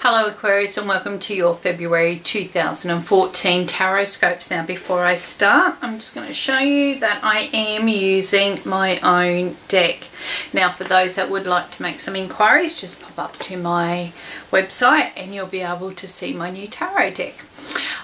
Hello Aquarius, and welcome to your February 2014 Tarotscopes. Now before I start, I'm just going to show you that I am using my own deck. Now for those that would like to make some inquiries, just pop up to my website and you'll be able to see my new tarot deck.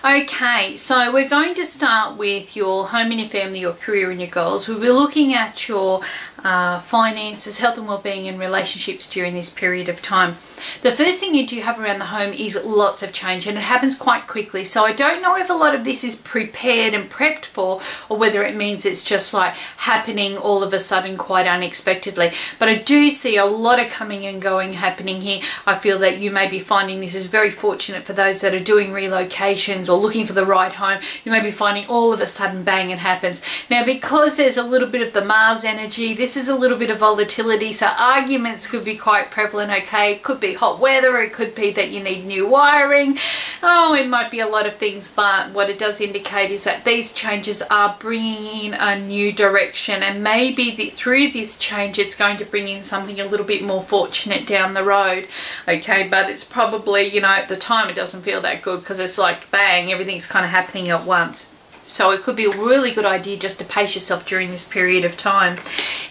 Okay, so we're going to start with your home and your family, your career and your goals. We'll be looking at your finances, health and well-being and relationships during this period of time. The first thing you do have around the home is lots of change, and it happens quite quickly. So I don't know if a lot of this is prepared and prepped for, or whether it means it's just like happening all of a sudden quite unexpectedly. But I do see a lot of coming and going happening here. I feel that you may be finding this is very fortunate for those that are doing relocations or looking for the right home. You may be finding all of a sudden bang, it happens. Now because there's a little bit of the Mars energy, this is a little bit of volatility, so arguments could be quite prevalent. Okay, it could be hot weather, it could be that you need new wiring, it might be a lot of things, but what it does indicate is that these changes are bringing in a new direction, and maybe through this change it's going to bring in something a little bit more fortunate down the road. Okay, but it's probably, you know, at the time it doesn't feel that good because it's like bang, everything's kind of happening at once. So it could be a really good idea just to pace yourself during this period of time.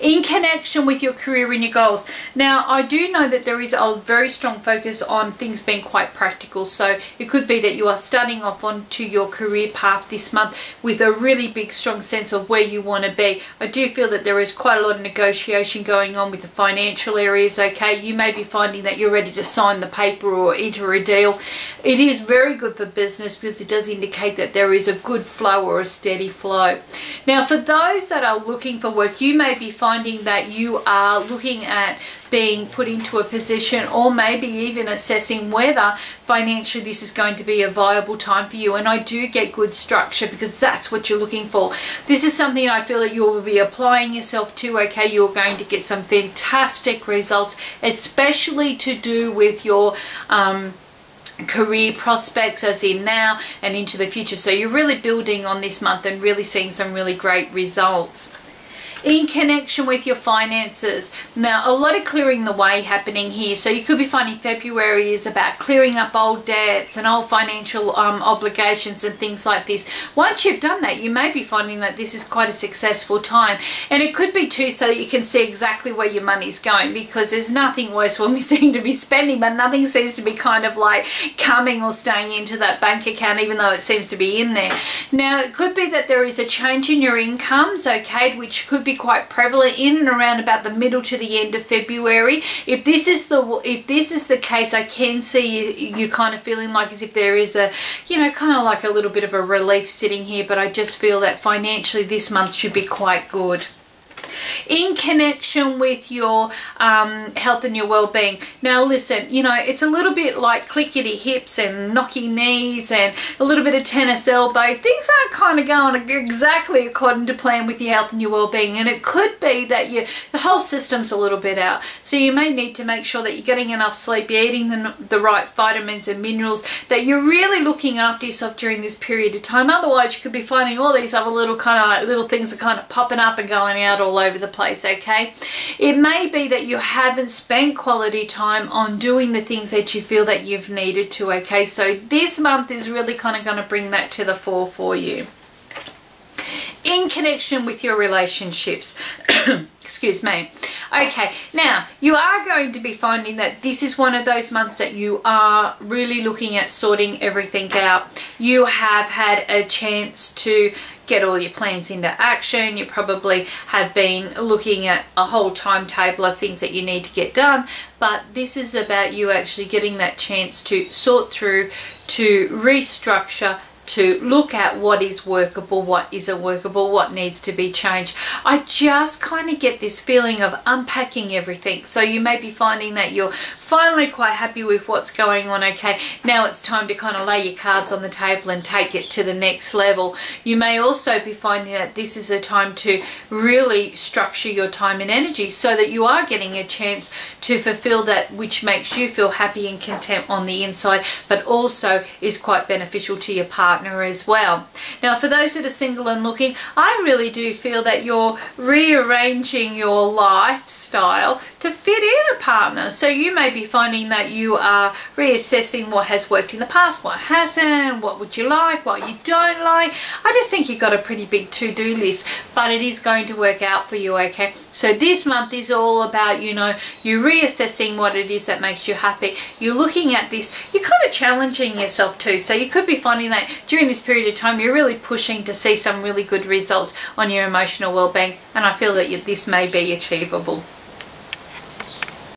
In connection with your career and your goals. Now, I do know that there is a very strong focus on things being quite practical. So it could be that you are starting off onto your career path this month with a really big, strong sense of where you want to be. I do feel that there is quite a lot of negotiation going on with the financial areas, okay? You may be finding that you're ready to sign the paper or enter a deal. It is very good for business because it does indicate that there is a good flow or a steady flow. Now for those that are looking for work, you may be finding that you are looking at being put into a position, or maybe even assessing whether financially this is going to be a viable time for you. And I do get good structure because that's what you're looking for. This is something I feel that you will be applying yourself to. Okay, you're going to get some fantastic results, especially to do with your career prospects, as in now and into the future. So you're really building on this month and really seeing some really great results. In connection with your finances, now a lot of clearing the way happening here. So you could be finding February is about clearing up old debts and old financial obligations and things like this. Once you've done that, you may be finding that this is quite a successful time, and it could be too so that you can see exactly where your money's going, because there's nothing worse when we seem to be spending but nothing seems to be kind of like coming or staying into that bank account, even though it seems to be in there. Now it could be that there is a change in your incomes, okay, which could be quite prevalent in and around about the middle to the end of February. If this is the case, I can see you kind of feeling like as if there is a, you know, kind of like a little bit of a relief sitting here, but I just feel that financially this month should be quite good. In connection with your health and your well-being, now listen, you know, it's a little bit like clickety hips and knocky knees and a little bit of tennis elbow. Things aren't kind of going exactly according to plan with your health and your well-being, and it could be that the whole system's a little bit out. So you may need to make sure that you're getting enough sleep, you're eating the right vitamins and minerals, that you're really looking after yourself during this period of time. Otherwise you could be finding all these other little kind of like little things are kind of popping up and going out all over the place. Okay, it may be that you haven't spent quality time on doing the things that you feel that you've needed to. Okay, so this month is really kind of going to bring that to the fore for you. In connection with your relationships, excuse me. Okay, now you are going to be finding that this is one of those months that you are really looking at sorting everything out. You have had a chance to get all your plans into action. You probably have been looking at a whole timetable of things that you need to get done, but this is about you actually getting that chance to sort through, to restructure, to look at what is workable, what isn't workable, what needs to be changed. I just kind of get this feeling of unpacking everything. So you may be finding that you're finally quite happy with what's going on. Okay, now it's time to kind of lay your cards on the table and take it to the next level. You may also be finding that this is a time to really structure your time and energy so that you are getting a chance to fulfill that which makes you feel happy and content on the inside, but also is quite beneficial to your partner. partner as well. Now for those that are single and looking, I really do feel that you're rearranging your lifestyle to fit in a partner. So you may be finding that you are reassessing what has worked in the past, what hasn't, what would you like, what you don't like. I just think you've got a pretty big to-do list, but it is going to work out for you, okay? So this month is all about, you know, you reassessing what it is that makes you happy. You're looking at this, you're kind of challenging yourself too. So you could be finding that during this period of time you're really pushing to see some really good results on your emotional well-being, and I feel that this may be achievable.